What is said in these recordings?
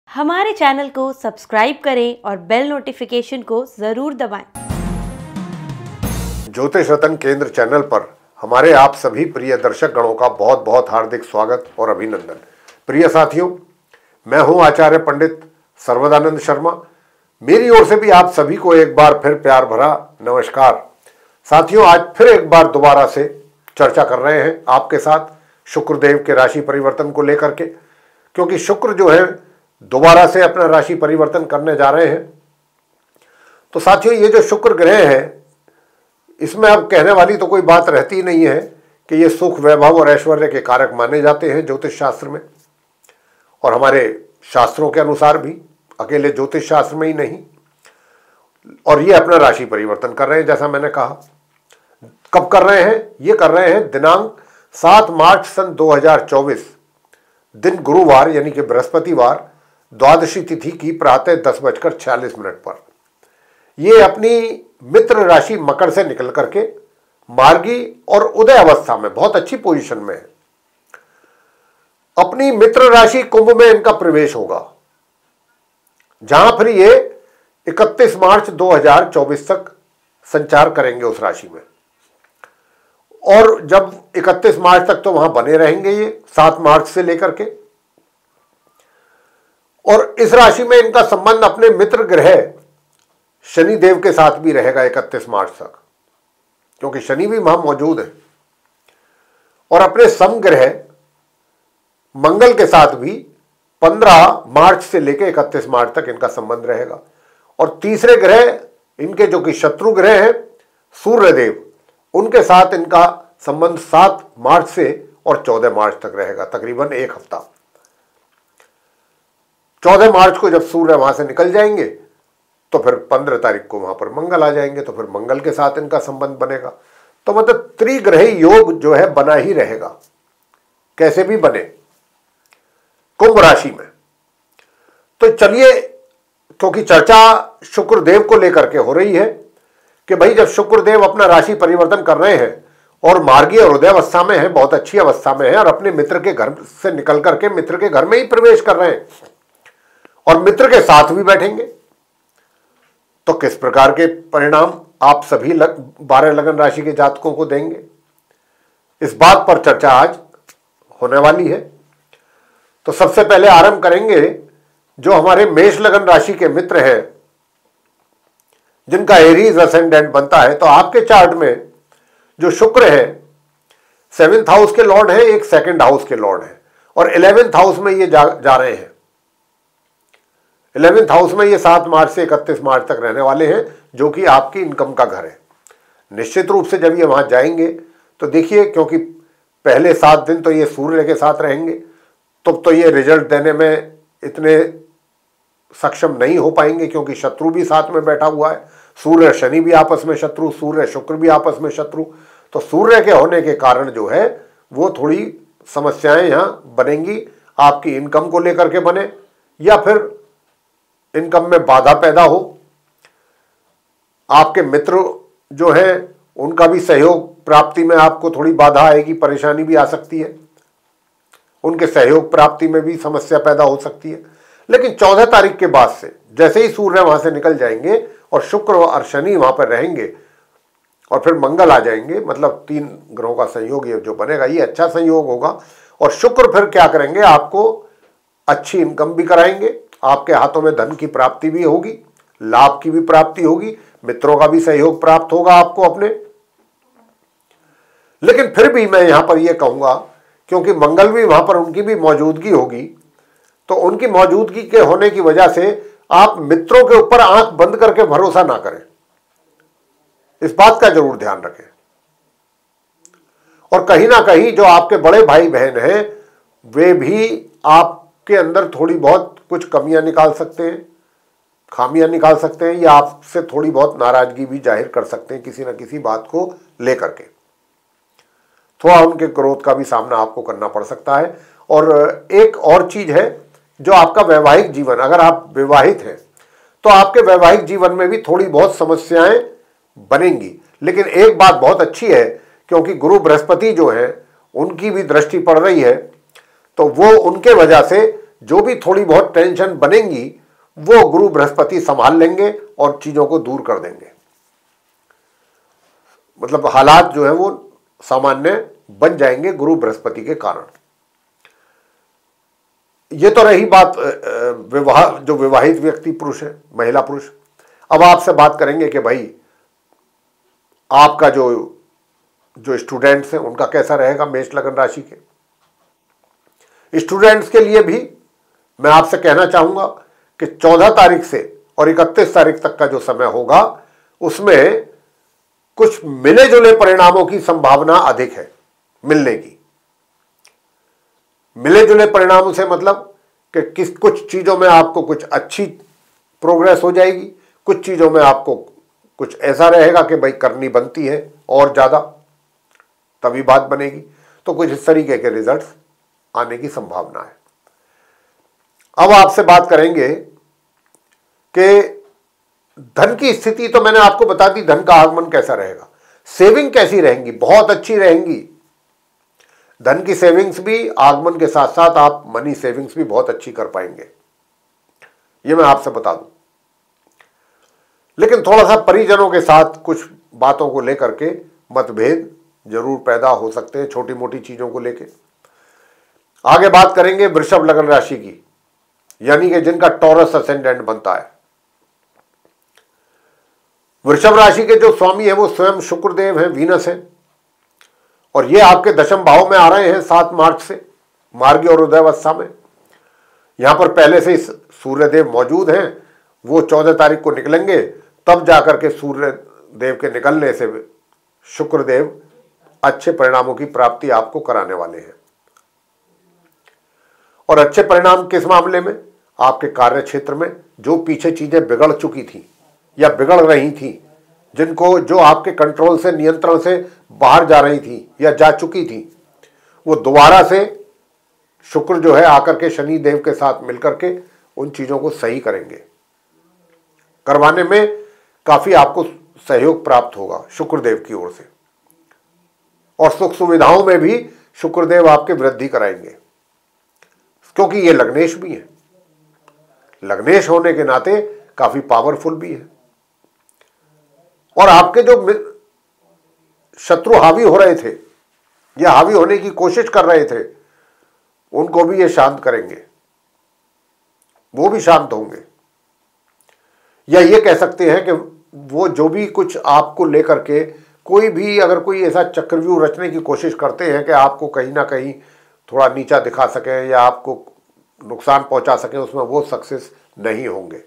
हमारे चैनल को सब्सक्राइब करें और बेल नोटिफिकेशन को जरूर दबाएं। ज्योतिष रतन केंद्र चैनल पर हमारे आप सभी प्रिय दर्शक गणों का बहुत बहुत हार्दिक स्वागत और अभिनंदन। प्रिय साथियों, मैं हूं आचार्य पंडित सर्वदानंद शर्मा। मेरी ओर से भी आप सभी को एक बार फिर प्यार भरा नमस्कार। साथियों, आज फिर एक बार दोबारा से चर्चा कर रहे हैं आपके साथ शुक्रदेव के राशि परिवर्तन को लेकर के, क्योंकि शुक्र जो है दोबारा से अपना राशि परिवर्तन करने जा रहे हैं। तो साथियों, ये जो शुक्र ग्रह है, इसमें अब कहने वाली तो कोई बात रहती नहीं है कि ये सुख, वैभव और ऐश्वर्य के कारक माने जाते हैं ज्योतिष शास्त्र में, और हमारे शास्त्रों के अनुसार भी, अकेले ज्योतिष शास्त्र में ही नहीं। और ये अपना राशि परिवर्तन कर रहे हैं, जैसा मैंने कहा। कब कर रहे हैं? ये कर रहे हैं दिनांक 7 मार्च सन 2024, दिन गुरुवार यानी कि बृहस्पतिवार, द्वादशी तिथि की प्रातः 10:46 पर। ये अपनी मित्र राशि मकर से निकल करके मार्गी और उदय अवस्था में बहुत अच्छी पोजीशन में है। अपनी मित्र राशि कुंभ में इनका प्रवेश होगा, जहां फिर ये 31 मार्च 2024 तक संचार करेंगे उस राशि में। और जब 31 मार्च तक तो वहां बने रहेंगे ये 7 मार्च से लेकर के। और इस राशि में इनका संबंध अपने मित्र ग्रह शनि देव के साथ भी रहेगा 31 मार्च तक, क्योंकि शनि भी वहां मौजूद है। और अपने समग्रह मंगल के साथ भी 15 मार्च से लेकर 31 मार्च तक इनका संबंध रहेगा। और तीसरे ग्रह इनके जो कि शत्रु ग्रह हैं सूर्यदेव, उनके साथ इनका संबंध 7 मार्च से और 14 मार्च तक रहेगा, तकरीबन एक हफ्ता। 14 मार्च को जब सूर्य वहां से निकल जाएंगे तो फिर 15 तारीख को वहां पर मंगल आ जाएंगे, तो फिर मंगल के साथ इनका संबंध बनेगा। तो मतलब त्रिग्रही योग जो है बना ही रहेगा, कैसे भी बने, कुंभ राशि में। तो चलिए, क्योंकि चर्चा शुक्रदेव को लेकर के हो रही है कि भाई जब शुक्रदेव अपना राशि परिवर्तन कर रहे हैं और मार्गी और उदय अवस्था में है, बहुत अच्छी अवस्था में है, और अपने मित्र के घर से निकल करके मित्र के घर में ही प्रवेश कर रहे हैं और मित्र के साथ भी बैठेंगे, तो किस प्रकार के परिणाम आप सभी 12 लगन राशि के जातकों को देंगे, इस बात पर चर्चा आज होने वाली है। तो सबसे पहले आरंभ करेंगे जो हमारे मेष लगन राशि के मित्र हैं, जिनका एरीज असेंडेंट बनता है। तो आपके चार्ट में जो शुक्र है 7th हाउस के लॉर्ड है, एक 2nd हाउस के लॉर्ड है, और 11th हाउस में ये जा रहे हैं। 11th हाउस में ये 7 मार्च से 31 मार्च तक रहने वाले हैं, जो कि आपकी इनकम का घर है। निश्चित रूप से जब ये वहां जाएंगे तो देखिए, क्योंकि पहले 7 दिन तो ये सूर्य के साथ रहेंगे, तो ये रिजल्ट देने में इतने सक्षम नहीं हो पाएंगे, क्योंकि शत्रु भी साथ में बैठा हुआ है। सूर्य शनि भी आपस में शत्रु, सूर्य शुक्र भी आपस में शत्रु। तो सूर्य के होने के कारण जो है वो थोड़ी समस्याएं यहां बनेंगी, आपकी इनकम को लेकर के बने, या फिर इनकम में बाधा पैदा हो। आपके मित्र जो है उनका भी सहयोग प्राप्ति में आपको थोड़ी बाधा आएगी, परेशानी भी आ सकती है, उनके सहयोग प्राप्ति में भी समस्या पैदा हो सकती है। लेकिन 14 तारीख के बाद से जैसे ही सूर्य वहां से निकल जाएंगे और शुक्र और शनि वहां पर रहेंगे और फिर मंगल आ जाएंगे, मतलब 3 ग्रहों का संयोग ये जो बनेगा, ये अच्छा संयोग होगा। और शुक्र फिर क्या करेंगे, आपको अच्छी इनकम भी कराएंगे, आपके हाथों में धन की प्राप्ति भी होगी, लाभ की भी प्राप्ति होगी, मित्रों का भी सहयोग प्राप्त होगा आपको अपने। लेकिन फिर भी मैं यहां पर यह कहूंगा, क्योंकि मंगल भी वहां पर उनकी भी मौजूदगी होगी, तो उनकी मौजूदगी के होने की वजह से आप मित्रों के ऊपर आंख बंद करके भरोसा ना करें, इस बात का जरूर ध्यान रखें। और कहीं ना कहीं जो आपके बड़े भाई बहन हैं, वे भी आपके अंदर थोड़ी बहुत कुछ कमियां निकाल सकते हैं, खामियां निकाल सकते हैं, या आपसे थोड़ी बहुत नाराजगी भी जाहिर कर सकते हैं किसी न किसी बात को लेकर के। थोड़ा उनके क्रोध का भी सामना आपको करना पड़ सकता है। और एक और चीज है, जो आपका वैवाहिक जीवन, अगर आप विवाहित हैं तो आपके वैवाहिक जीवन में भी थोड़ी बहुत समस्याएं बनेंगी। लेकिन एक बात बहुत अच्छी है, क्योंकि गुरु बृहस्पति जो है उनकी भी दृष्टि पड़ रही है, तो वो उनके वजह से जो भी थोड़ी बहुत टेंशन बनेंगी वो गुरु बृहस्पति संभाल लेंगे और चीजों को दूर कर देंगे। मतलब हालात जो है वो सामान्य बन जाएंगे गुरु बृहस्पति के कारण। ये तो रही बात जो विवाहित व्यक्ति पुरुष है, महिला पुरुष। अब आपसे बात करेंगे कि भाई आपका जो स्टूडेंट्स हैं उनका कैसा रहेगा मेष लगन राशि के। स्टूडेंट्स के लिए भी मैं आपसे कहना चाहूंगा कि 14 तारीख से और 31 तारीख तक का जो समय होगा उसमें कुछ मिले जुले परिणामों की संभावना अधिक है मिलने की। मिले जुले परिणामों से मतलब कि कुछ चीजों में आपको कुछ अच्छी प्रोग्रेस हो जाएगी, कुछ चीजों में आपको कुछ ऐसा रहेगा कि भाई करनी बनती है और ज्यादा तभी बात बनेगी। तो कुछ इस तरीके के रिजल्ट्स आने की संभावना है। अब आपसे बात करेंगे कि धन की स्थिति तो मैंने आपको बता दी, धन का आगमन कैसा रहेगा। सेविंग कैसी रहेंगी? बहुत अच्छी रहेंगी। धन की सेविंग्स भी, आगमन के साथ साथ आप मनी सेविंग्स भी बहुत अच्छी कर पाएंगे, ये मैं आपसे बता दूं। लेकिन थोड़ा सा परिजनों के साथ कुछ बातों को लेकर के मतभेद जरूर पैदा हो सकते हैं, छोटी मोटी चीजों को लेकर। आगे बात करेंगे वृषभ लगन राशि की, यानी कि जिनका टॉरस असेंडेंट बनता है। वृषभ राशि के जो स्वामी है वो स्वयं शुक्रदेव हैं, वीनस है, और ये आपके दशम भाव में आ रहे हैं 7 मार्च से, मार्गी और उदयावस्था में। यहां पर पहले से सूर्यदेव मौजूद हैं, वो 14 तारीख को निकलेंगे, तब जाकर के सूर्यदेव के निकलने से शुक्रदेव अच्छे परिणामों की प्राप्ति आपको कराने वाले हैं। और अच्छे परिणाम किस मामले में? आपके कार्य क्षेत्र में जो पीछे चीजें बिगड़ चुकी थी या बिगड़ रही थी, जिनको जो आपके कंट्रोल से, नियंत्रण से बाहर जा रही थी या जा चुकी थी, वो दोबारा से शुक्र जो है आकर के शनि देव के साथ मिलकर के उन चीजों को सही करेंगे। करवाने में काफी आपको सहयोग प्राप्त होगा शुक्रदेव की ओर से, और सुख सुविधाओं में भी शुक्रदेव आपके वृद्धि कराएंगे, क्योंकि ये लग्नेश भी है। लग्नेश होने के नाते काफी पावरफुल भी है। और आपके जो शत्रु हावी हो रहे थे या हावी होने की कोशिश कर रहे थे, उनको भी ये शांत करेंगे, वो भी शांत होंगे। या ये कह सकते हैं कि वो जो भी कुछ आपको लेकर के कोई भी अगर कोई ऐसा चक्रव्यूह रचने की कोशिश करते हैं कि आपको कहीं ना कहीं थोड़ा नीचा दिखा सकें या आपको नुकसान पहुंचा सकें, उसमें वो सक्सेस नहीं होंगे।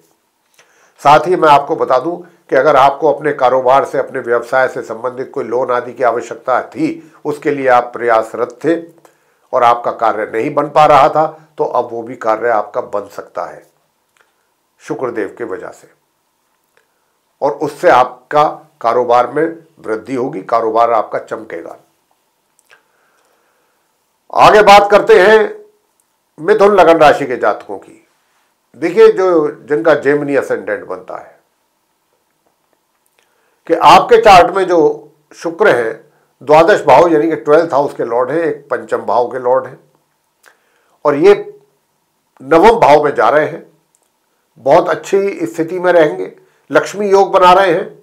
साथ ही मैं आपको बता दूं कि अगर आपको अपने कारोबार से, अपने व्यवसाय से संबंधित कोई लोन आदि की आवश्यकता थी, उसके लिए आप प्रयासरत थे और आपका कार्य नहीं बन पा रहा था, तो अब वो भी कार्य आपका बन सकता है शुक्रदेव के वजह से, और उससे आपका कारोबार में वृद्धि होगी, कारोबार आपका चमकेगा। आगे बात करते हैं मिथुन लगन राशि के जातकों की। देखिए, जो जिनका जेमिनी असेंडेंट बनता है, कि आपके चार्ट में जो शुक्र है 12 भाव यानी कि 12th हाउस के लॉर्ड है, एक पंचम भाव के लॉर्ड है, और ये 9वें भाव में जा रहे हैं, बहुत अच्छी स्थिति में रहेंगे, लक्ष्मी योग बना रहे हैं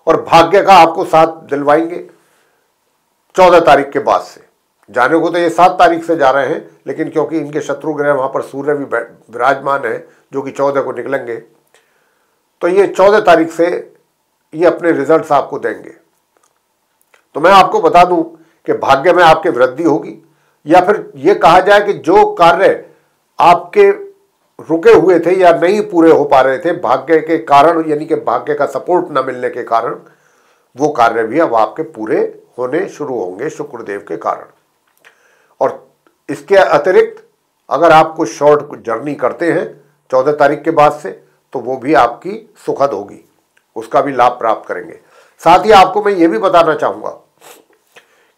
और भाग्य का आपको साथ दिलवाएंगे 14 तारीख के बाद से। जाने को तो ये 7 तारीख से जा रहे हैं, लेकिन क्योंकि इनके शत्रु ग्रह वहां पर सूर्य भी विराजमान है जो कि 14 को निकलेंगे, तो ये 14 तारीख से ये अपने रिजल्ट्स आपको देंगे। तो मैं आपको बता दूं कि भाग्य में आपके वृद्धि होगी, या फिर ये कहा जाए कि जो कार्य आपके रुके हुए थे या नहीं पूरे हो पा रहे थे भाग्य के कारण, यानी कि भाग्य का सपोर्ट न मिलने के कारण, वो कार्य भी अब आपके पूरे होने शुरू होंगे शुक्रदेव के कारण। और इसके अतिरिक्त अगर आप कुछ शॉर्ट जर्नी करते हैं 14 तारीख के बाद से, तो वो भी आपकी सुखद होगी, उसका भी लाभ प्राप्त करेंगे। साथ ही आपको मैं ये भी बताना चाहूंगा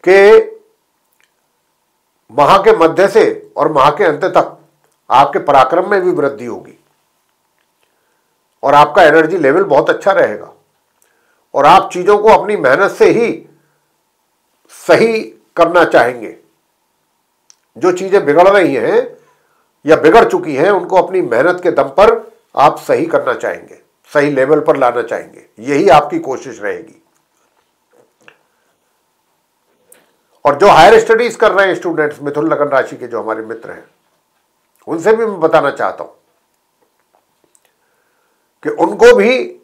कि माह के मध्य से और माह के अंत तक आपके पराक्रम में भी वृद्धि होगी और आपका एनर्जी लेवल बहुत अच्छा रहेगा, और आप चीजों को अपनी मेहनत से ही सही करना चाहेंगे। जो चीजें बिगड़ रही हैं या बिगड़ चुकी हैं उनको अपनी मेहनत के दम पर आप सही करना चाहेंगे, सही लेवल पर लाना चाहेंगे, यही आपकी कोशिश रहेगी। और जो हायर स्टडीज कर रहे हैं स्टूडेंट्स, मिथुन लगन राशि के जो हमारे मित्र हैं, उनसे भी मैं बताना चाहता हूं कि उनको भी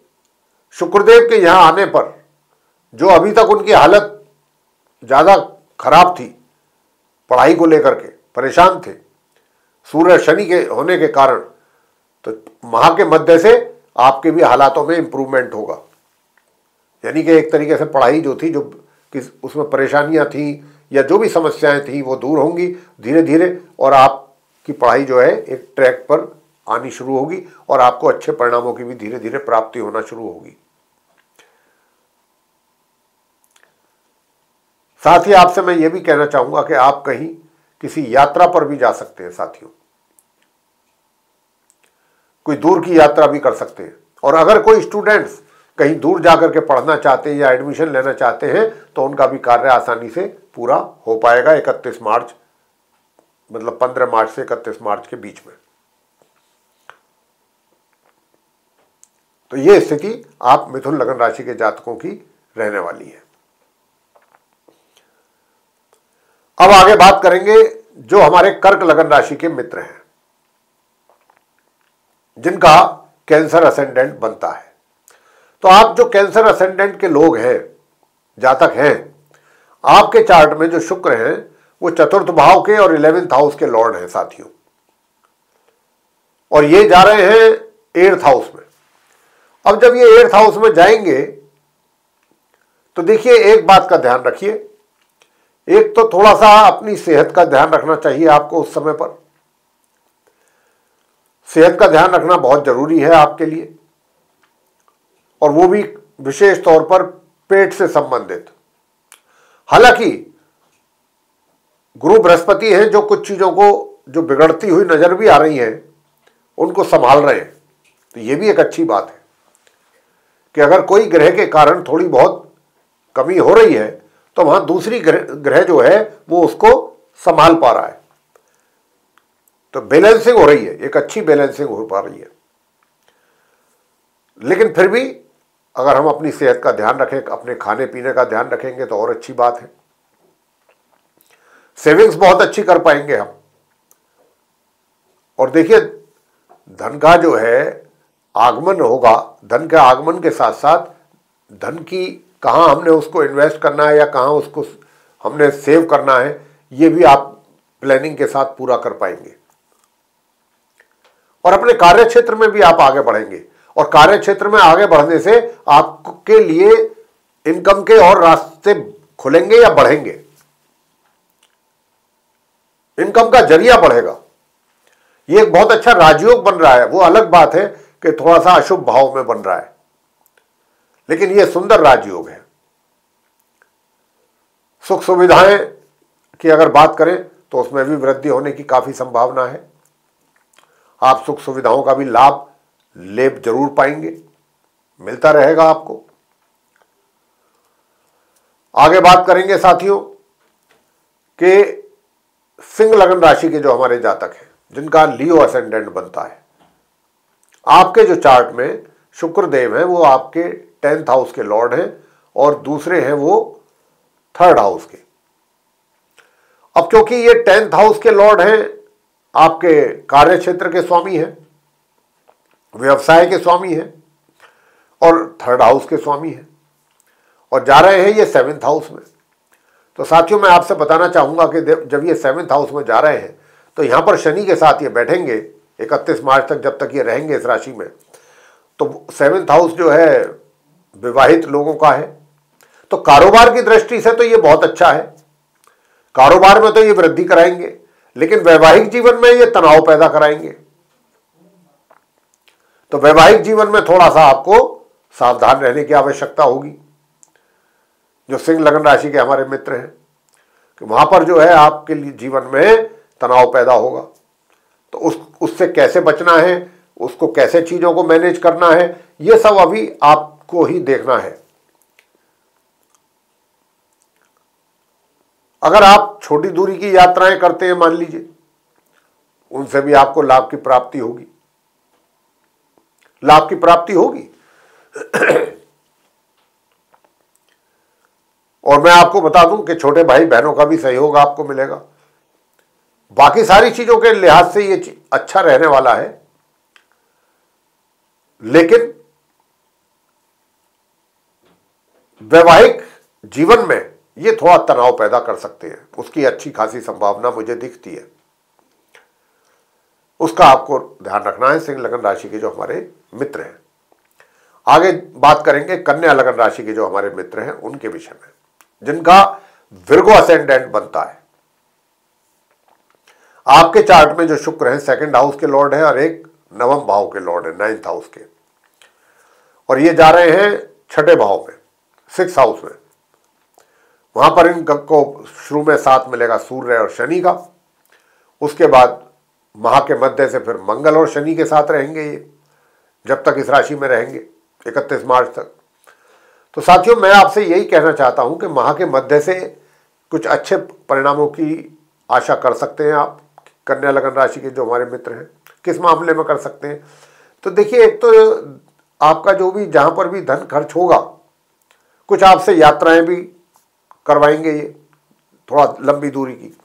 शुक्रदेव के यहां आने पर, जो अभी तक उनकी हालत ज्यादा खराब थी, पढ़ाई को लेकर के परेशान थे सूर्य शनि के होने के कारण, तो माह के मध्य से आपके भी हालातों में इंप्रूवमेंट होगा। यानी कि एक तरीके से पढ़ाई जो थी, जो किस उसमें परेशानियां थी या जो भी समस्याएं थी, वो दूर होंगी धीरे धीरे, और आपकी पढ़ाई जो है एक ट्रैक पर आनी शुरू होगी और आपको अच्छे परिणामों की भी धीरे धीरे प्राप्ति होना शुरू होगी। साथ ही आपसे मैं ये भी कहना चाहूंगा कि आप कहीं किसी यात्रा पर भी जा सकते हैं साथियों, कोई दूर की यात्रा भी कर सकते हैं। और अगर कोई स्टूडेंट्स कहीं दूर जाकर के पढ़ना चाहते हैं या एडमिशन लेना चाहते हैं, तो उनका भी कार्य आसानी से पूरा हो पाएगा 31 मार्च, मतलब 15 मार्च से 31 मार्च के बीच में। तो ये स्थिति आप मिथुन लगन राशि के जातकों की रहने वाली है। अब आगे बात करेंगे जो हमारे कर्क लगन राशि के मित्र हैं, जिनका कैंसर असेंडेंट बनता है। तो आप जो कैंसर असेंडेंट के लोग हैं, जातक हैं, आपके चार्ट में जो शुक्र हैं वो चतुर्थ भाव के और 11th हाउस के लॉर्ड हैं साथियों, और ये जा रहे हैं 8th हाउस में। अब जब ये 8th हाउस में जाएंगे तो देखिए, एक बात का ध्यान रखिए, एक तो थोड़ा सा अपनी सेहत का ध्यान रखना चाहिए आपको उस समय पर। सेहत का ध्यान रखना बहुत जरूरी है आपके लिए, और वो भी विशेष तौर पर पेट से संबंधित। हालांकि गुरु बृहस्पति हैं जो कुछ चीजों को जो बिगड़ती हुई नजर भी आ रही हैं उनको संभाल रहे हैं, तो ये भी एक अच्छी बात है कि अगर कोई ग्रह के कारण थोड़ी बहुत कमी हो रही है तो वहां दूसरी ग्रह जो है वो उसको संभाल पा रहा है, तो बैलेंसिंग हो रही है, एक अच्छी बैलेंसिंग हो पा रही है। लेकिन फिर भी अगर हम अपनी सेहत का ध्यान रखें, अपने खाने पीने का ध्यान रखेंगे तो और अच्छी बात है। सेविंग्स बहुत अच्छी कर पाएंगे हम। और देखिए, धन का जो है आगमन होगा, धन के आगमन के साथ साथ धन की कहाँ हमने उसको इन्वेस्ट करना है या कहाँ उसको हमने सेव करना है, ये भी आप प्लानिंग के साथ पूरा कर पाएंगे। और अपने कार्य क्षेत्र में भी आप आगे बढ़ेंगे, और कार्य क्षेत्र में आगे बढ़ने से आपके लिए इनकम के और रास्ते खुलेंगे या बढ़ेंगे, इनकम का जरिया बढ़ेगा। ये एक बहुत अच्छा राजयोग बन रहा है। वो अलग बात है कि थोड़ा सा अशुभ भाव में बन रहा है, लेकिन यह सुंदर राजयोग है। सुख सुविधाएं की अगर बात करें तो उसमें भी वृद्धि होने की काफी संभावना है। आप सुख सुविधाओं का भी लाभ ले जरूर पाएंगे, मिलता रहेगा आपको। आगे बात करेंगे साथियों कि सिंह लगन राशि के जो हमारे जातक हैं, जिनका लियो असेंडेंट बनता है। आपके जो चार्ट में शुक्र देव हैं वो आपके 10th हाउस के लॉर्ड हैं, और दूसरे हैं वो 3rd हाउस के। अब क्योंकि ये 10th हाउस के लॉर्ड हैं, आपके कार्य क्षेत्र के स्वामी हैं, व्यवसाय के स्वामी हैं, और 3rd हाउस के स्वामी हैं, और जा रहे हैं ये 7th हाउस में। तो साथियों, मैं आपसे बताना चाहूंगा कि जब ये 7th हाउस में जा रहे हैं तो यहां पर शनि के साथ ये बैठेंगे 31 मार्च तक, जब तक ये रहेंगे इस राशि में। तो 7th हाउस जो है विवाहित लोगों का है, तो कारोबार की दृष्टि से तो ये बहुत अच्छा है। कारोबार में तो ये वृद्धि कराएंगे, लेकिन वैवाहिक जीवन में ये तनाव पैदा कराएंगे। तो वैवाहिक जीवन में थोड़ा सा आपको सावधान रहने की आवश्यकता होगी, जो सिंह लगन राशि के हमारे मित्र हैं, कि वहां पर जो है आपके लिए जीवन में तनाव पैदा होगा। तो उससे कैसे बचना है, उसको कैसे चीजों को मैनेज करना है, ये सब अभी आपको ही देखना है। अगर आप छोटी दूरी की यात्राएं करते हैं, मान लीजिए, उनसे भी आपको लाभ की प्राप्ति होगी, लाभ की प्राप्ति होगी। और मैं आपको बता दूं कि छोटे भाई बहनों का भी सहयोग आपको मिलेगा। बाकी सारी चीजों के लिहाज से ये अच्छा रहने वाला है, लेकिन वैवाहिक जीवन में ये थोड़ा तनाव पैदा कर सकते हैं, उसकी अच्छी खासी संभावना मुझे दिखती है। उसका आपको ध्यान रखना है सिंह लगन राशि के जो हमारे मित्र हैं। आगे बात करेंगे कन्या लगन राशि के जो हमारे मित्र हैं उनके विषय में, जिनका विर्गो असेंडेंट बनता है। आपके चार्ट में जो शुक्र है सेकंड हाउस के लॉर्ड है और एक नवम भाव के लॉर्ड है, 9th हाउस के, और ये जा रहे हैं छठे भाव में, 6th हाउस में। वहां पर इनको शुरू में साथ मिलेगा सूर्य और शनि का, उसके बाद माह के मध्य से फिर मंगल और शनि के साथ रहेंगे ये, जब तक इस राशि में रहेंगे 31 मार्च तक। तो साथियों, मैं आपसे यही कहना चाहता हूं कि माह के मध्य से कुछ अच्छे परिणामों की आशा कर सकते हैं आप, कन्या लगन राशि के जो हमारे मित्र हैं। किस मामले में कर सकते हैं? तो देखिए, एक तो आपका जो भी जहां पर भी धन खर्च होगा, कुछ आपसे यात्राएं भी करवाएंगे ये थोड़ा लंबी दूरी की,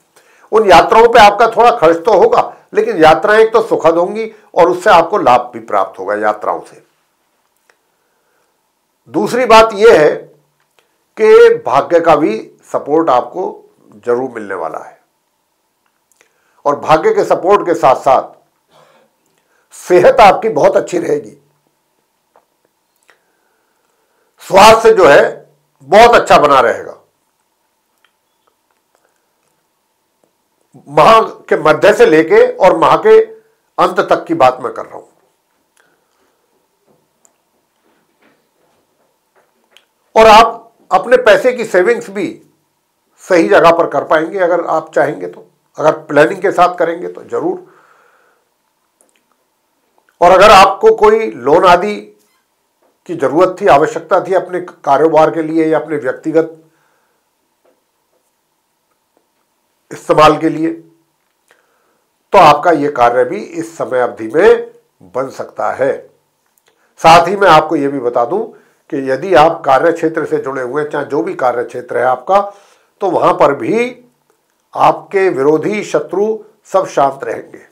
उन यात्राओं पे आपका थोड़ा खर्च तो होगा, लेकिन यात्राएं एक तो सुखद होंगी और उससे आपको लाभ भी प्राप्त होगा यात्राओं से। दूसरी बात यह है कि भाग्य का भी सपोर्ट आपको जरूर मिलने वाला है, और भाग्य के सपोर्ट के साथ साथ सेहत आपकी बहुत अच्छी रहेगी। स्वास्थ्य जो है बहुत अच्छा बना रहेगा। माह के मध्य से लेके और माह के अंत तक की बात मैं कर रहा हूं। और आप अपने पैसे की सेविंग्स भी सही जगह पर कर पाएंगे अगर आप चाहेंगे तो, अगर प्लानिंग के साथ करेंगे तो जरूर। और अगर आपको कोई लोन आदि की जरूरत थी, आवश्यकता थी अपने कारोबार के लिए या अपने व्यक्तिगत इस्तेमाल के लिए, तो आपका यह कार्य भी इस समय अवधि में बन सकता है। साथ ही मैं आपको यह भी बता दूं कि यदि आप कार्य क्षेत्र से जुड़े हुए हैं, चाहे जो भी कार्य क्षेत्र है आपका, तो वहां पर भी आपके विरोधी शत्रु सब शांत रहेंगे।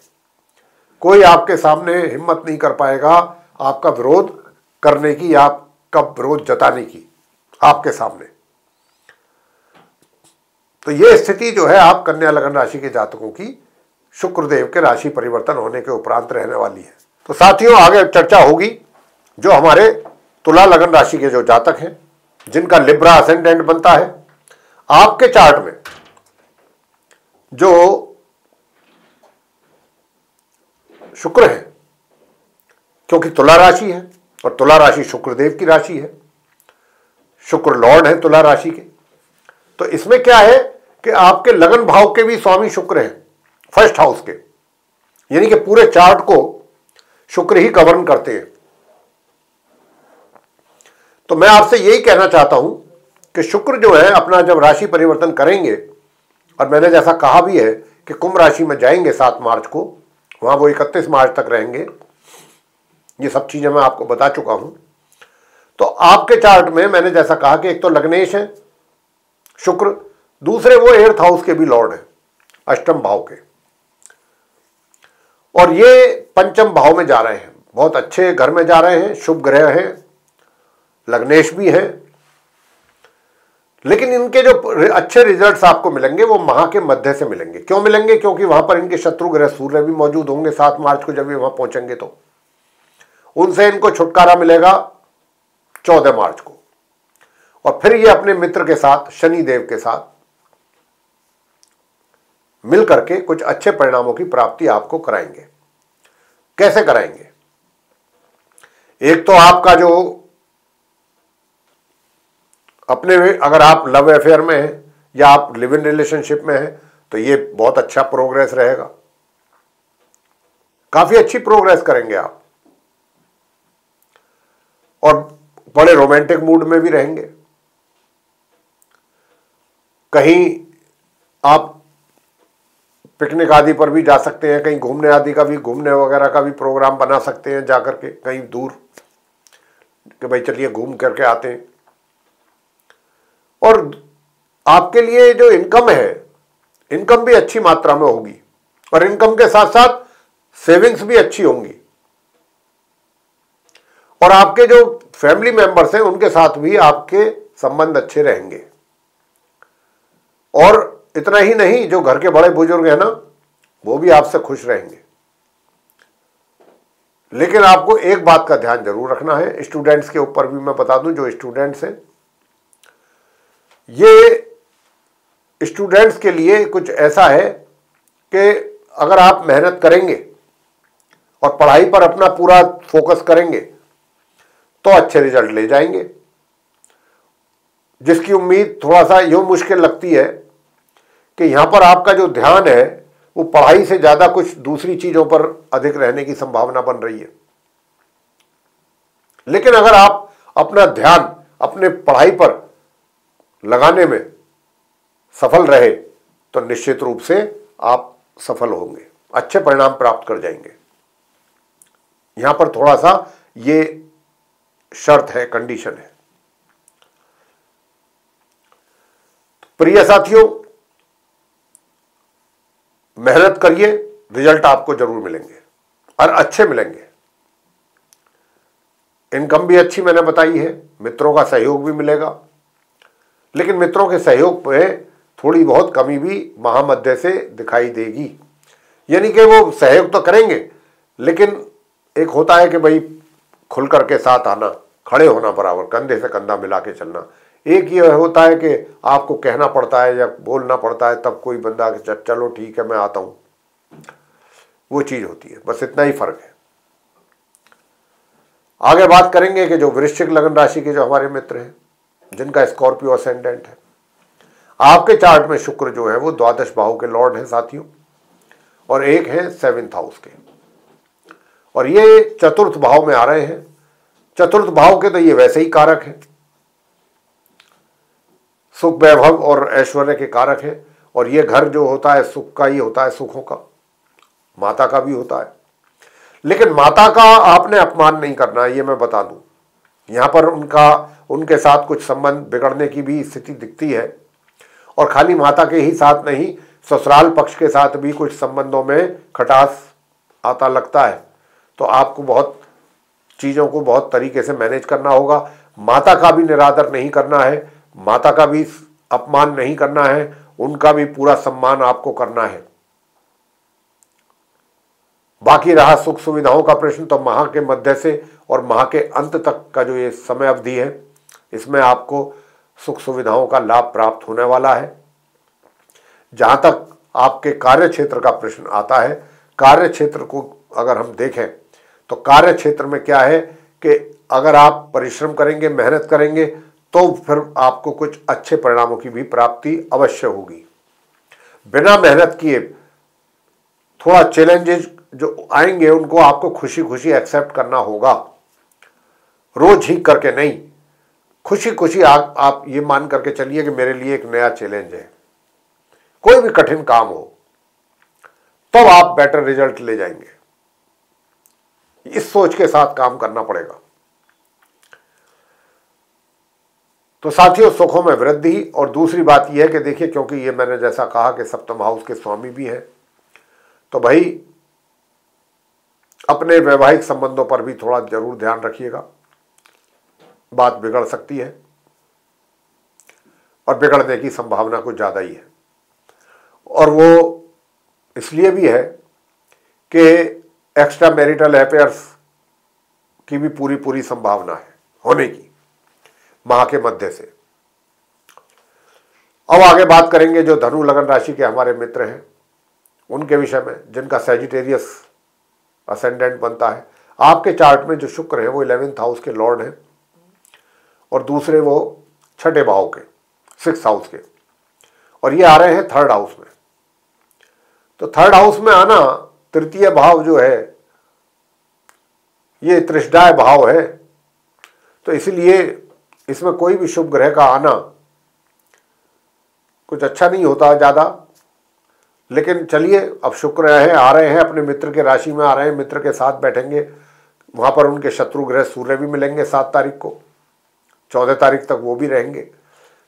कोई आपके सामने हिम्मत नहीं कर पाएगा आपका विरोध करने की या आपका विरोध जताने की आपके सामने। तो यह स्थिति जो है आप कन्या लगन राशि के जातकों की शुक्रदेव के राशि परिवर्तन होने के उपरांत रहने वाली है। तो साथियों, आगे चर्चा होगी जो हमारे तुला लगन राशि के जो जातक हैं, जिनका लिब्रा असेंडेंट बनता है। आपके चार्ट में जो शुक्र है, क्योंकि तुला राशि है और तुला राशि शुक्रदेव की राशि है, शुक्र लॉर्ड है तुला राशि के, तो इसमें क्या है कि आपके लगन भाव के भी स्वामी शुक्र हैं, फर्स्ट हाउस के, यानी कि पूरे चार्ट को शुक्र ही गवर्न करते हैं। तो मैं आपसे यही कहना चाहता हूं कि शुक्र जो है अपना जब राशि परिवर्तन करेंगे, और मैंने जैसा कहा भी है कि कुंभ राशि में जाएंगे 7 मार्च को, वहां वो 31 मार्च तक रहेंगे, ये सब चीजें मैं आपको बता चुका हूं। तो आपके चार्ट में मैंने जैसा कहा कि एक तो लग्नेश है शुक्र, दूसरे वो 8th हाउस के भी लॉर्ड हैं, अष्टम भाव के, और ये पंचम भाव में जा रहे हैं, बहुत अच्छे घर में जा रहे हैं, शुभ ग्रह हैं, लग्नेश भी हैं। लेकिन इनके जो अच्छे रिजल्ट्स आपको मिलेंगे वो माह के मध्य से मिलेंगे। क्यों मिलेंगे? क्योंकि वहां पर इनके शत्रु ग्रह सूर्य भी मौजूद होंगे 7 मार्च को, जब ये वहां पहुंचेंगे तो उनसे इनको छुटकारा मिलेगा 14 मार्च को, और फिर ये अपने मित्र के साथ, शनि देव के साथ मिल करके कुछ अच्छे परिणामों की प्राप्ति आपको कराएंगे। कैसे कराएंगे? एक तो आपका जो अपने, अगर आप लव अफेयर में हैं या आप लिव इन रिलेशनशिप में हैं, तो ये बहुत अच्छा प्रोग्रेस रहेगा, काफी अच्छी प्रोग्रेस करेंगे आप, और बड़े रोमांटिक मूड में भी रहेंगे। कहीं आप पिकनिक आदि पर भी जा सकते हैं, कहीं घूमने आदि का भी, घूमने वगैरह का भी प्रोग्राम बना सकते हैं जाकर के कहीं दूर, कि भाई चलिए घूम करके आते हैं। और आपके लिए जो इनकम है, इनकम भी अच्छी मात्रा में होगी और इनकम के साथ साथ सेविंग्स भी अच्छी होंगी। और आपके जो फैमिली मेंबर्स हैं उनके साथ भी आपके संबंध अच्छे रहेंगे। और इतना ही नहीं, जो घर के बड़े बुजुर्ग हैं ना, वो भी आपसे खुश रहेंगे। लेकिन आपको एक बात का ध्यान जरूर रखना है, स्टूडेंट्स के ऊपर भी मैं बता दूं, जो स्टूडेंट्स हैं, ये स्टूडेंट्स के लिए कुछ ऐसा है कि अगर आप मेहनत करेंगे और पढ़ाई पर अपना पूरा फोकस करेंगे तो अच्छे रिजल्ट ले जाएंगे। जिसकी उम्मीद थोड़ा सा यूं मुश्किल लगती है कि यहां पर आपका जो ध्यान है वो पढ़ाई से ज्यादा कुछ दूसरी चीजों पर अधिक रहने की संभावना बन रही है। लेकिन अगर आप अपना ध्यान अपने पढ़ाई पर लगाने में सफल रहे तो निश्चित रूप से आप सफल होंगे, अच्छे परिणाम प्राप्त कर जाएंगे। यहां पर थोड़ा सा ये शर्त है, कंडीशन है। प्रिय साथियों, मेहनत करिए, रिजल्ट आपको जरूर मिलेंगे और अच्छे मिलेंगे। इनकम भी अच्छी मैंने बताई है, मित्रों का सहयोग भी मिलेगा। लेकिन मित्रों के सहयोग में थोड़ी बहुत कमी भी महामध्य से दिखाई देगी। यानी कि वो सहयोग तो करेंगे, लेकिन एक होता है कि भाई खुल करके साथ आना, खड़े होना, बराबर कंधे से कंधा मिला के चलना। एक ये होता है कि आपको कहना पड़ता है या बोलना पड़ता है, तब कोई बंदा चलो ठीक है मैं आता हूं, वो चीज होती है। बस इतना ही फर्क है। आगे बात करेंगे कि जो वृश्चिक लगन राशि के जो हमारे मित्र हैं, जिनका स्कॉर्पियो असेंडेंट है, आपके चार्ट में शुक्र जो है वो द्वादश भाव के लॉर्ड हैं साथियों, और एक है 7th हाउस के, और ये चतुर्थ भाव में आ रहे हैं। चतुर्थ भाव के तो ये वैसे ही कारक हैं, सुख वैभव और ऐश्वर्य के कारक हैं। और ये घर जो होता है सुख का ही होता है, सुखों का, माता का भी होता है। लेकिन माता का आपने अपमान नहीं करना है, ये मैं बता दूं। यहां पर उनके साथ कुछ संबंध बिगड़ने की भी स्थिति दिखती है। और खाली माता के ही साथ नहीं, ससुराल पक्ष के साथ भी कुछ संबंधों में खटास आता लगता है। तो आपको बहुत चीजों को बहुत तरीके से मैनेज करना होगा। माता का भी निरादर नहीं करना है, माता का भी अपमान नहीं करना है, उनका भी पूरा सम्मान आपको करना है। बाकी रहा सुख सुविधाओं का प्रश्न, तो माह के मध्य से और माह के अंत तक का जो ये समय अवधि है, इसमें आपको सुख सुविधाओं का लाभ प्राप्त होने वाला है। जहां तक आपके कार्य क्षेत्र का प्रश्न आता है, कार्य क्षेत्र को अगर हम देखें तो कार्य क्षेत्र में क्या है कि अगर आप परिश्रम करेंगे, मेहनत करेंगे, तो फिर आपको कुछ अच्छे परिणामों की भी प्राप्ति अवश्य होगी। बिना मेहनत किए थोड़ा चैलेंजेस जो आएंगे उनको आपको खुशी खुशी एक्सेप्ट करना होगा, रोज ही करके नहीं। खुशी खुशी आप ये मान करके चलिए कि मेरे लिए एक नया चैलेंज है। कोई भी कठिन काम हो तब आप बेटर रिजल्ट ले जाएंगे। इस सोच के साथ काम करना पड़ेगा। तो साथियों, सुखों में वृद्धि। और दूसरी बात यह है कि देखिए, क्योंकि ये मैंने जैसा कहा कि सप्तम हाउस के स्वामी भी हैं, तो भाई अपने वैवाहिक संबंधों पर भी थोड़ा जरूर ध्यान रखिएगा। बात बिगड़ सकती है और बिगड़ने की संभावना कुछ ज्यादा ही है। और वो इसलिए भी है कि एक्स्ट्रा मैरिटल अफेयर्स की भी पूरी संभावना है होने की माह के मध्य से। अब आगे बात करेंगे जो धनु लगन राशि के हमारे मित्र हैं उनके विषय में, जिनका सैजिटेरियस असेंडेंट बनता है। आपके चार्ट में जो शुक्र है वो 11th हाउस के लॉर्ड हैं और दूसरे वो छठे भाव के 6th हाउस के, और ये आ रहे हैं 3rd हाउस में। तो 3rd हाउस में आना, तृतीय भाव जो है ये त्रिशदाय भाव है, तो इसलिए इसमें कोई भी शुभ ग्रह का आना कुछ अच्छा नहीं होता ज्यादा। लेकिन चलिए, अब शुक्र है आ रहे हैं अपने मित्र के राशि में, आ रहे हैं, मित्र के साथ बैठेंगे, वहां पर उनके शत्रु ग्रह सूर्य भी मिलेंगे 7 तारीख को, 14 तारीख तक वो भी रहेंगे।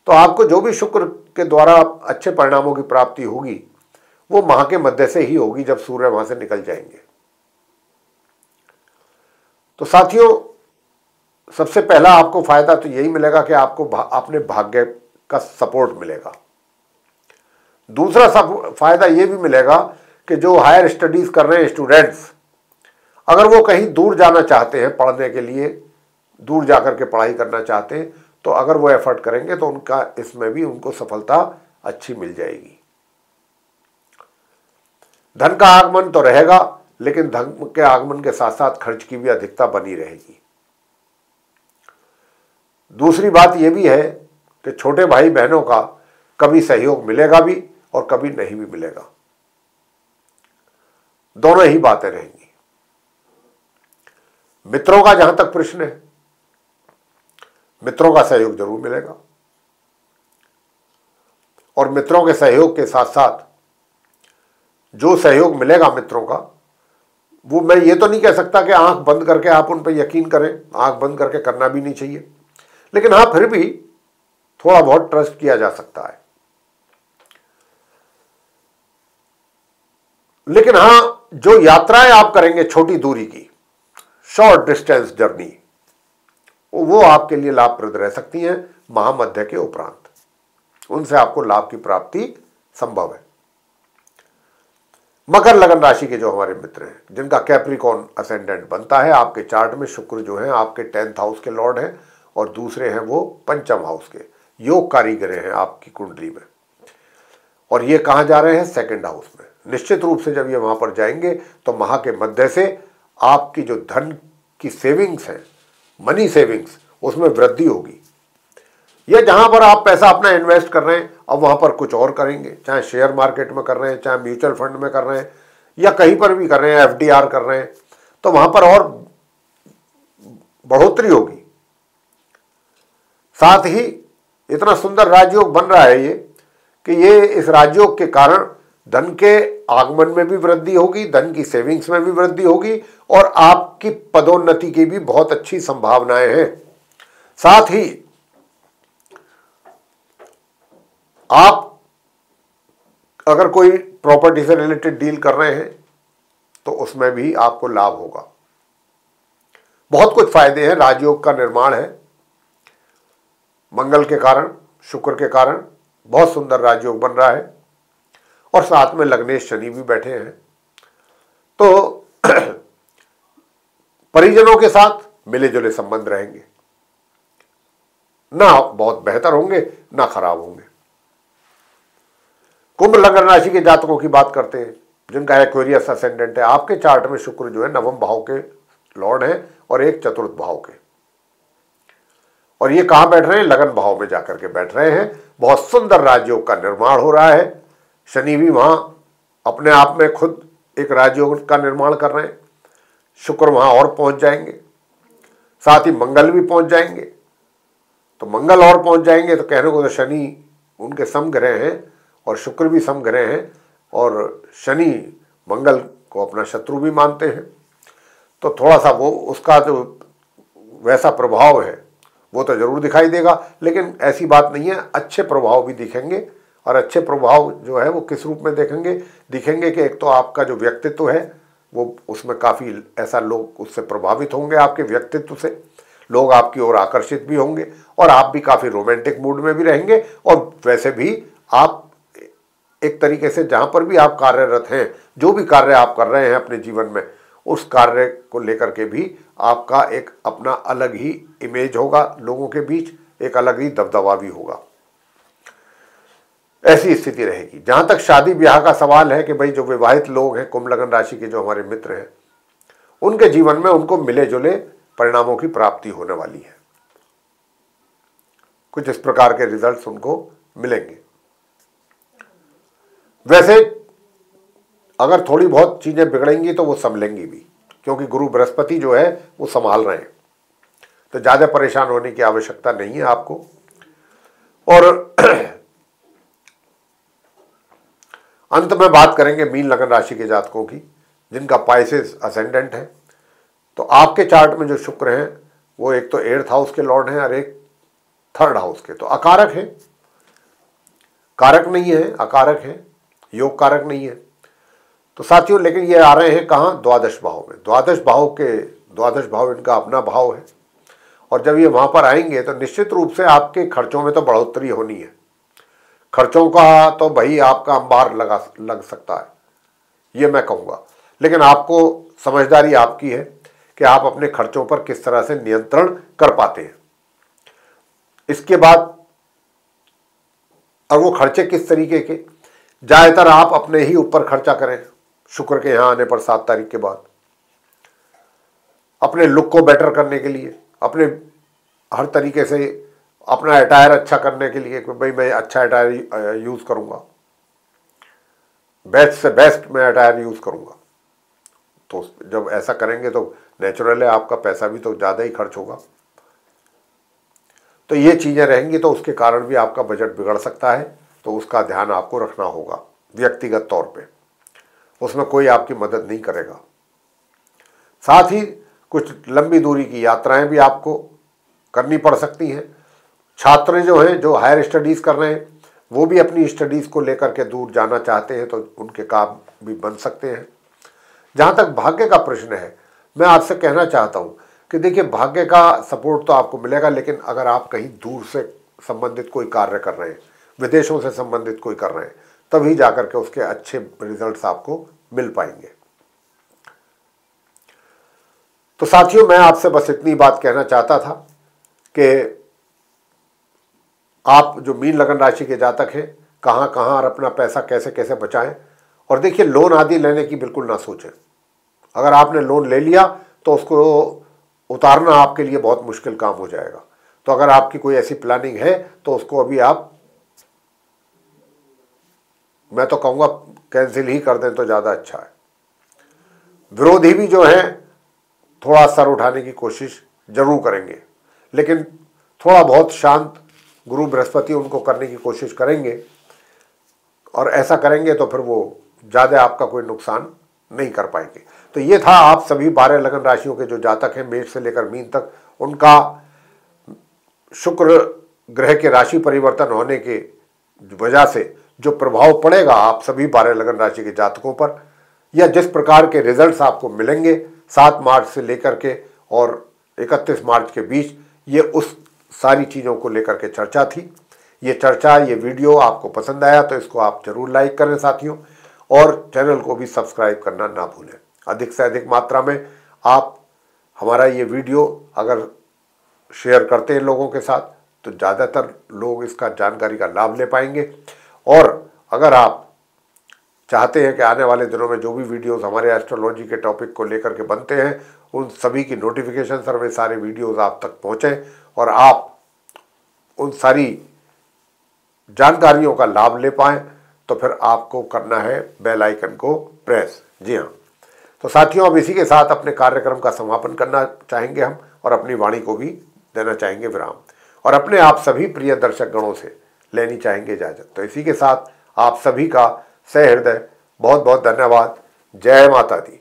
तो आपको जो भी शुक्र के द्वारा अच्छे परिणामों की प्राप्ति होगी वो माह के मध्य से ही होगी, जब सूर्य वहां से निकल जाएंगे। तो साथियों, सबसे पहला आपको फायदा तो यही मिलेगा कि आपको अपने भाग्य का सपोर्ट मिलेगा। दूसरा फायदा ये भी मिलेगा कि जो हायर स्टडीज कर रहे हैं स्टूडेंट्स, अगर वो कहीं दूर जाना चाहते हैं पढ़ने के लिए, दूर जाकर के पढ़ाई करना चाहते हैं, तो अगर वो एफर्ट करेंगे तो उनका इसमें भी उनको सफलता अच्छी मिल जाएगी। धन का आगमन तो रहेगा, लेकिन धन के आगमन के साथ साथ खर्च की भी अधिकता बनी रहेगी। दूसरी बात यह भी है कि छोटे भाई बहनों का कभी सहयोग मिलेगा भी और कभी नहीं भी मिलेगा, दोनों ही बातें रहेंगी। मित्रों का जहां तक प्रश्न है, मित्रों का सहयोग जरूर मिलेगा, और मित्रों के सहयोग के साथ साथ जो सहयोग मिलेगा मित्रों का, वो मैं ये तो नहीं कह सकता कि आंख बंद करके आप उन पर यकीन करें, आंख बंद करके करना भी नहीं चाहिए, लेकिन हाँ फिर भी थोड़ा बहुत ट्रस्ट किया जा सकता है। लेकिन हाँ, जो यात्राएं आप करेंगे छोटी दूरी की, शॉर्ट डिस्टेंस जर्नी, वो आपके लिए लाभप्रद रह सकती हैं महामध्य के उपरांत, उनसे आपको लाभ की प्राप्ति संभव है। मकर लगन राशि के जो हमारे मित्र हैं, जिनका कैप्रिकॉर्न असेंडेंट बनता है, आपके चार्ट में शुक्र जो है आपके 10th हाउस के लॉर्ड हैं और दूसरे हैं वो पंचम हाउस के योगकारी ग्रह हैं आपकी कुंडली में, और ये कहां जा रहे हैं? 2nd हाउस में। निश्चित रूप से जब ये वहां पर जाएंगे तो माह के मध्य से आपकी जो धन की सेविंग्स है, मनी सेविंग्स, उसमें वृद्धि होगी। या जहां पर आप पैसा अपना इन्वेस्ट कर रहे हैं, अब वहां पर कुछ और करेंगे, चाहे शेयर मार्केट में कर रहे हैं, चाहे म्यूचुअल फंड में कर रहे हैं, या कहीं पर भी कर रहे हैं, FDR कर रहे हैं, तो वहां पर और बढ़ोतरी होगी। साथ ही इतना सुंदर राजयोग बन रहा है ये कि ये इस राजयोग के कारण धन के आगमन में भी वृद्धि होगी, धन की सेविंग्स में भी वृद्धि होगी, और आपकी पदोन्नति की भी बहुत अच्छी संभावनाएं हैं। साथ ही आप अगर कोई प्रॉपर्टी से रिलेटेड डील कर रहे हैं तो उसमें भी आपको लाभ होगा। बहुत कुछ फायदे हैं, राजयोग का निर्माण है मंगल के कारण, शुक्र के कारण बहुत सुंदर राजयोग बन रहा है, और साथ में लग्नेश शनि भी बैठे हैं। तो परिजनों के साथ मिले जुले संबंध रहेंगे, ना बहुत बेहतर होंगे ना खराब होंगे। कुंभ लगन राशि के जातकों की बात करते हैं, जिनका एक्वेरियस असेंडेंट है। आपके चार्ट में शुक्र जो है 9वें भाव के लॉर्ड हैं और एक 4th भाव के, और ये कहां बैठ रहे हैं? लगन भाव में जाकर के बैठ रहे हैं। बहुत सुंदर राजयोग का निर्माण हो रहा है। शनि भी वहां अपने आप में खुद एक राजयोग का निर्माण कर रहे हैं, शुक्र वहां और पहुंच जाएंगे, साथ ही मंगल भी पहुंच जाएंगे। तो मंगल और पहुंच जाएंगे तो कहने को तो शनि उनके समग्रह हैं और शुक्र भी समग्रह हैं, और शनि मंगल को अपना शत्रु भी मानते हैं। तो थोड़ा सा वो उसका जो वैसा प्रभाव है वो तो जरूर दिखाई देगा, लेकिन ऐसी बात नहीं है, अच्छे प्रभाव भी दिखेंगे। और अच्छे प्रभाव जो है वो किस रूप में दिखेंगे कि एक तो आपका जो व्यक्तित्व है वो उसमें काफ़ी ऐसा लोग उससे प्रभावित होंगे, आपके व्यक्तित्व से लोग आपकी ओर आकर्षित भी होंगे, और आप भी काफ़ी रोमांटिक मूड में भी रहेंगे। और वैसे भी आप एक तरीके से जहाँ पर भी आप कार्यरत हैं, जो भी कार्य आप कर रहे हैं अपने जीवन में, उस कार्य को लेकर के भी आपका एक अपना अलग ही इमेज होगा, लोगों के बीच एक अलग ही दबदबा भी होगा। ऐसी स्थिति रहेगी। जहां तक शादी ब्याह का सवाल है कि भाई जो विवाहित लोग हैं, कुंभ लगन राशि के जो हमारे मित्र हैं, उनके जीवन में उनको मिले जुले परिणामों की प्राप्ति होने वाली है। कुछ इस प्रकार के रिजल्ट्स उनको मिलेंगे। वैसे अगर थोड़ी बहुत चीजें बिगड़ेंगी तो वो संभलेंगी भी, क्योंकि गुरु बृहस्पति जो है वो संभाल रहे हैं, तो ज्यादा परेशान होने की आवश्यकता नहीं है आपको। और अंत में बात करेंगे मीन लगन राशि के जातकों की, जिनका पाइसेस असेंडेंट है। तो आपके चार्ट में जो शुक्र हैं वो एक तो 8th हाउस के लॉर्ड हैं और एक 3rd हाउस के, तो अकारक हैं, कारक नहीं है, अकारक है, योग कारक नहीं है। तो साथियों लेकिन ये आ रहे हैं कहाँ? द्वादश भाव में। द्वादश भाव इनका अपना भाव है, और जब ये वहां पर आएंगे तो निश्चित रूप से आपके खर्चों में तो बढ़ोतरी होनी है। खर्चों का तो भाई आपका अंबार लग सकता है, ये मैं कहूँगा, लेकिन आपको समझदारी आपकी है कि आप अपने खर्चों पर किस तरह से नियंत्रण कर पाते हैं। इसके बाद और वो खर्चे किस तरीके के, ज़्यादातर आप अपने ही ऊपर खर्चा करें शुक्र के यहाँ आने पर 7 तारीख के बाद, अपने लुक को बेटर करने के लिए, अपने हर तरीके से अपना अटायर अच्छा करने के लिए कि भाई मैं अच्छा अटायर यूज़ करूँगा, बेस्ट से बेस्ट मैं अटायर यूज़ करूँगा। तो जब ऐसा करेंगे तो नेचुरल है आपका पैसा भी तो ज़्यादा ही खर्च होगा। तो ये चीज़ें रहेंगी तो उसके कारण भी आपका बजट बिगड़ सकता है, तो उसका ध्यान आपको रखना होगा व्यक्तिगत तौर पे, उसमें कोई आपकी मदद नहीं करेगा। साथ ही कुछ लंबी दूरी की यात्राएं भी आपको करनी पड़ सकती हैं। छात्र जो हैं, जो हायर स्टडीज़ कर रहे हैं, वो भी अपनी स्टडीज़ को लेकर के दूर जाना चाहते हैं तो उनके काम भी बन सकते हैं। जहाँ तक भाग्य का प्रश्न है, मैं आपसे कहना चाहता हूँ कि देखिए भाग्य का सपोर्ट तो आपको मिलेगा, लेकिन अगर आप कहीं दूर से संबंधित कोई कार्य कर रहे हैं, विदेशों से संबंधित कोई कर रहे हैं, तभी जाकर के उसके अच्छे रिजल्ट्स आपको मिल पाएंगे। तो साथियों मैं आपसे बस इतनी बात कहना चाहता था कि आप जो मीन लगन राशि के जातक हैं कहाँ कहाँ और अपना पैसा कैसे कैसे बचाएं। और देखिए लोन आदि लेने की बिल्कुल ना सोचें। अगर आपने लोन ले लिया तो उसको उतारना आपके लिए बहुत मुश्किल काम हो जाएगा। तो अगर आपकी कोई ऐसी प्लानिंग है तो उसको अभी आप, मैं तो कहूँगा कैंसिल ही कर दें तो ज़्यादा अच्छा है। विरोधी भी जो हैं थोड़ा सर उठाने की कोशिश जरूर करेंगे, लेकिन थोड़ा बहुत शांत गुरु बृहस्पति उनको करने की कोशिश करेंगे, और ऐसा करेंगे तो फिर वो ज़्यादा आपका कोई नुकसान नहीं कर पाएंगे। तो ये था आप सभी 12 लगन राशियों के जो जातक हैं मेष से लेकर मीन तक, उनका शुक्र ग्रह के राशि परिवर्तन होने के वजह से जो प्रभाव पड़ेगा आप सभी 12 लगन राशि के जातकों पर, या जिस प्रकार के रिजल्ट्स आपको मिलेंगे 7 मार्च से लेकर के और 31 मार्च के बीच, ये उस सारी चीज़ों को लेकर के चर्चा थी। ये चर्चा, ये वीडियो आपको पसंद आया तो इसको आप जरूर लाइक करें साथियों, और चैनल को भी सब्सक्राइब करना ना भूलें। अधिक से अधिक मात्रा में आप हमारा ये वीडियो अगर शेयर करते हैं लोगों के साथ तो ज़्यादातर लोग इसका जानकारी का लाभ ले पाएंगे। और अगर आप चाहते हैं कि आने वाले दिनों में जो भी वीडियोस हमारे एस्ट्रोलॉजी के टॉपिक को लेकर के बनते हैं उन सभी की नोटिफिकेशन सर वे सारे वीडियोस आप तक पहुँचें और आप उन सारी जानकारियों का लाभ ले पाएँ, तो फिर आपको करना है बेल आइकन को प्रेस। जी हाँ, तो साथियों अब इसी के साथ अपने कार्यक्रम का समापन करना चाहेंगे हम, और अपनी वाणी को भी देना चाहेंगे विराम, और अपने आप सभी प्रिय दर्शक गणों से लेनी चाहेंगे इजाज़त। तो इसी के साथ आप सभी का सह हृदय बहुत बहुत धन्यवाद। जय माता दी।